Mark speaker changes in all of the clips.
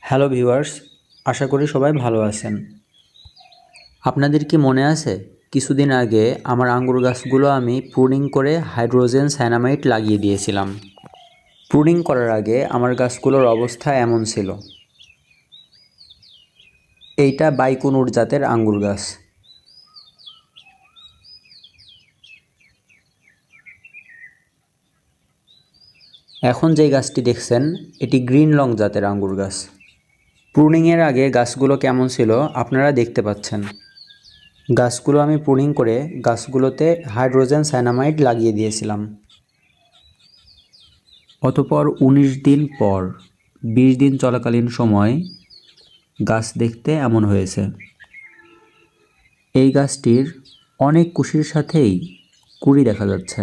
Speaker 1: Hello viewers, আশা করি সবাই ভালো আছেন। আপনাদের কি মনে আছে কিছুদিন আগে আমার আঙ্গুর গাছগুলো আমি প্রুনিং করে হাইড্রোজেন সায়ানামাইড লাগিয়ে দিয়েছিলাম। প্রুনিং করার আগে আমার গাছগুলোর অবস্থা এমন ছিল। এইটা বাইকুনুর জাতের আঙ্গুর গাছ। এখন যেই গাছটি দেখছেন এটি গ্রিন লং জাতের আঙ্গুর গাছ। প্রুনিংয়ের আগে গাছগুলো কেমন ছিল আপনারা দেখতে পাচ্ছেন। গাছগুলো আমি প্রুনিং করে গাছগুলোতে হাইড্রোজেন সায়ানামাইড লাগিয়ে দিয়েছিলাম। অতঃপর 19 দিন পর 20 দিন চলাকালীন সময় গাছ দেখতে এমন হয়েছে। এই গাছটির অনেক কুশির সাথেই কুঁড়ি দেখা যাচ্ছে।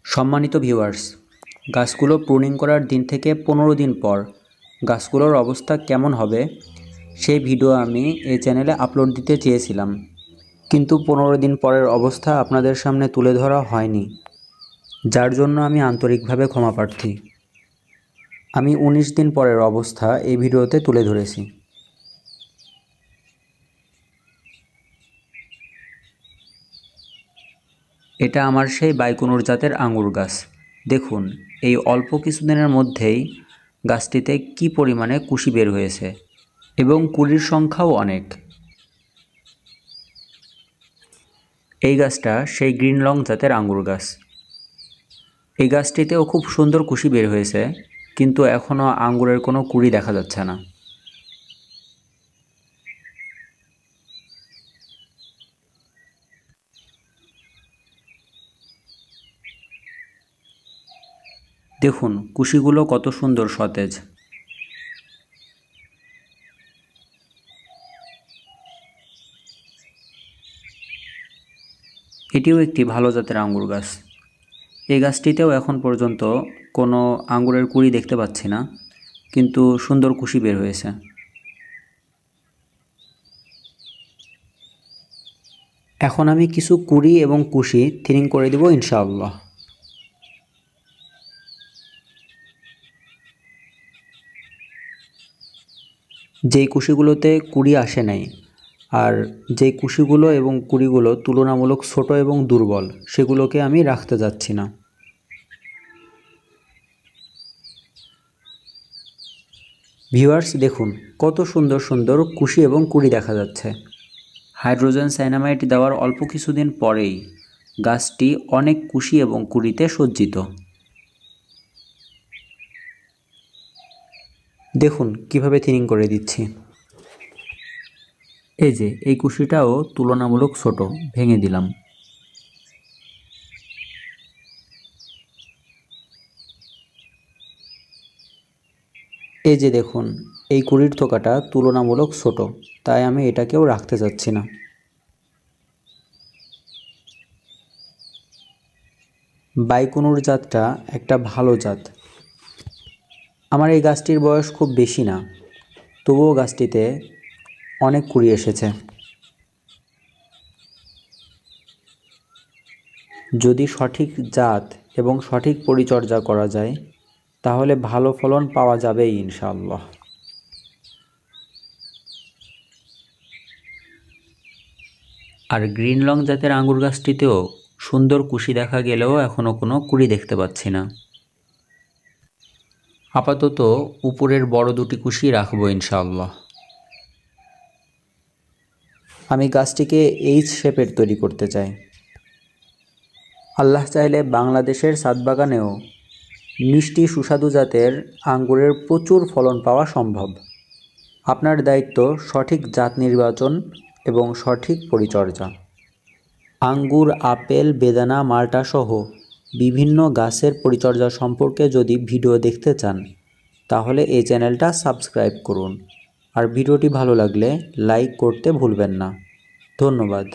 Speaker 1: সম্মানিত ভিউয়ার্স, গাছগুলো প্রুনিং করার দিন থেকে 15 দিন পর গাছগুলোর অবস্থা কেমন হবে সেই ভিডিও আমি এই চ্যানেলে আপলোড দিতে চেয়েছিলাম, কিন্তু 15 দিন পরের অবস্থা আপনাদের সামনে তুলে ধরা হয়নি, যার জন্য আমি আন্তরিকভাবে ক্ষমা প্রার্থী। আমি 19 দিন পরের অবস্থা এই ভিডিওতে তুলে ধরেছি। এটা আমার সেই বাইকুনুর জাতের আঙ্গুর গাছ। দেখুন, এই অল্প কিছুদিনের মধ্যেই গাছটিতে কি পরিমাণে কুশি বের হয়েছে এবং কুড়ির সংখ্যাও অনেক। এই গাছটা সেই গ্রিন লং জাতের আঙ্গুর গাছ। এই গাছটিতেও খুব সুন্দর কুশি বের হয়েছে, কিন্তু এখনও আঙ্গুরের কোনো কুড়ি দেখা যাচ্ছে না। দেখুন কুশিগুলো কত সুন্দর সতেজ। এটিও একটি ভালো জাতের আঙ্গুর গাছ। এই গাছটিতেও এখন পর্যন্ত কোনো আঙ্গুরের কুড়ি দেখতে পাচ্ছি না, কিন্তু সুন্দর কুশি বের হয়েছে। এখন আমি কিছু কুড়ি এবং কুশি থিনিং করে দিব ইনশাআল্লাহ। যেই কুশিগুলোতে কুড়ি আসে নাই আর যেই কুশিগুলো এবং কুড়িগুলো তুলনামূলক ছোট এবং দুর্বল, সেগুলোকে আমি রাখতে যাচ্ছি না। ভিউয়ার্স দেখুন কত সুন্দর সুন্দর কুশি এবং কুড়ি দেখা যাচ্ছে। হাইড্রোজেন সায়ানামাইড দেওয়ার অল্প কিছুদিন পরেই গাছটি অনেক কুশি এবং কুড়িতে সজ্জিত। দেখুন কিভাবে থিনিং করে দিচ্ছি। এই যে এই কুশিটাও তুলনামূলক ছোট, ভেঙে দিলাম। এই যে দেখুন এই কুড়ির থোকাটা তুলনামূলক ছোট, তাই আমি এটাকেও রাখতে চাচ্ছি না। বাইকুনুর জাতটা একটা ভালো জাত। আমার এই গাছটির বয়স খুব বেশি না, তবুও গাছটিতে অনেক কুড়ি এসেছে। যদি সঠিক জাত এবং সঠিক পরিচর্যা করা যায় তাহলে ভালো ফলন পাওয়া যাবেই ইনশাআল্লাহ। আর গ্রিন লং জাতের আঙ্গুর গাছটিতেও সুন্দর কুশি দেখা গেলেও এখনও কোনো কুড়ি দেখতে পাচ্ছি না। আপাতত উপরের বড় দুটি কুশি রাখবো ইনশাআল্লাহ। আমি গাছটিকে এইচ শেপের তৈরি করতে চাই। আল্লাহ চাইলে বাংলাদেশের ছাদ বাগানেও মিষ্টি সুস্বাদু জাতের আঙ্গুরের প্রচুর ফলন পাওয়া সম্ভব। আপনার দায়িত্ব সঠিক জাত নির্বাচন এবং সঠিক পরিচর্যা। আঙ্গুর, আপেল, বেদানা, মাল্টা সহ বিভিন্ন গাছের পরিচর্যা সম্পর্কে যদি ভিডিও দেখতে চান তাহলে এই চ্যানেলটা সাবস্ক্রাইব করুন, আর ভিডিওটি ভালো লাগলে লাইক করতে ভুলবেন না। ধন্যবাদ।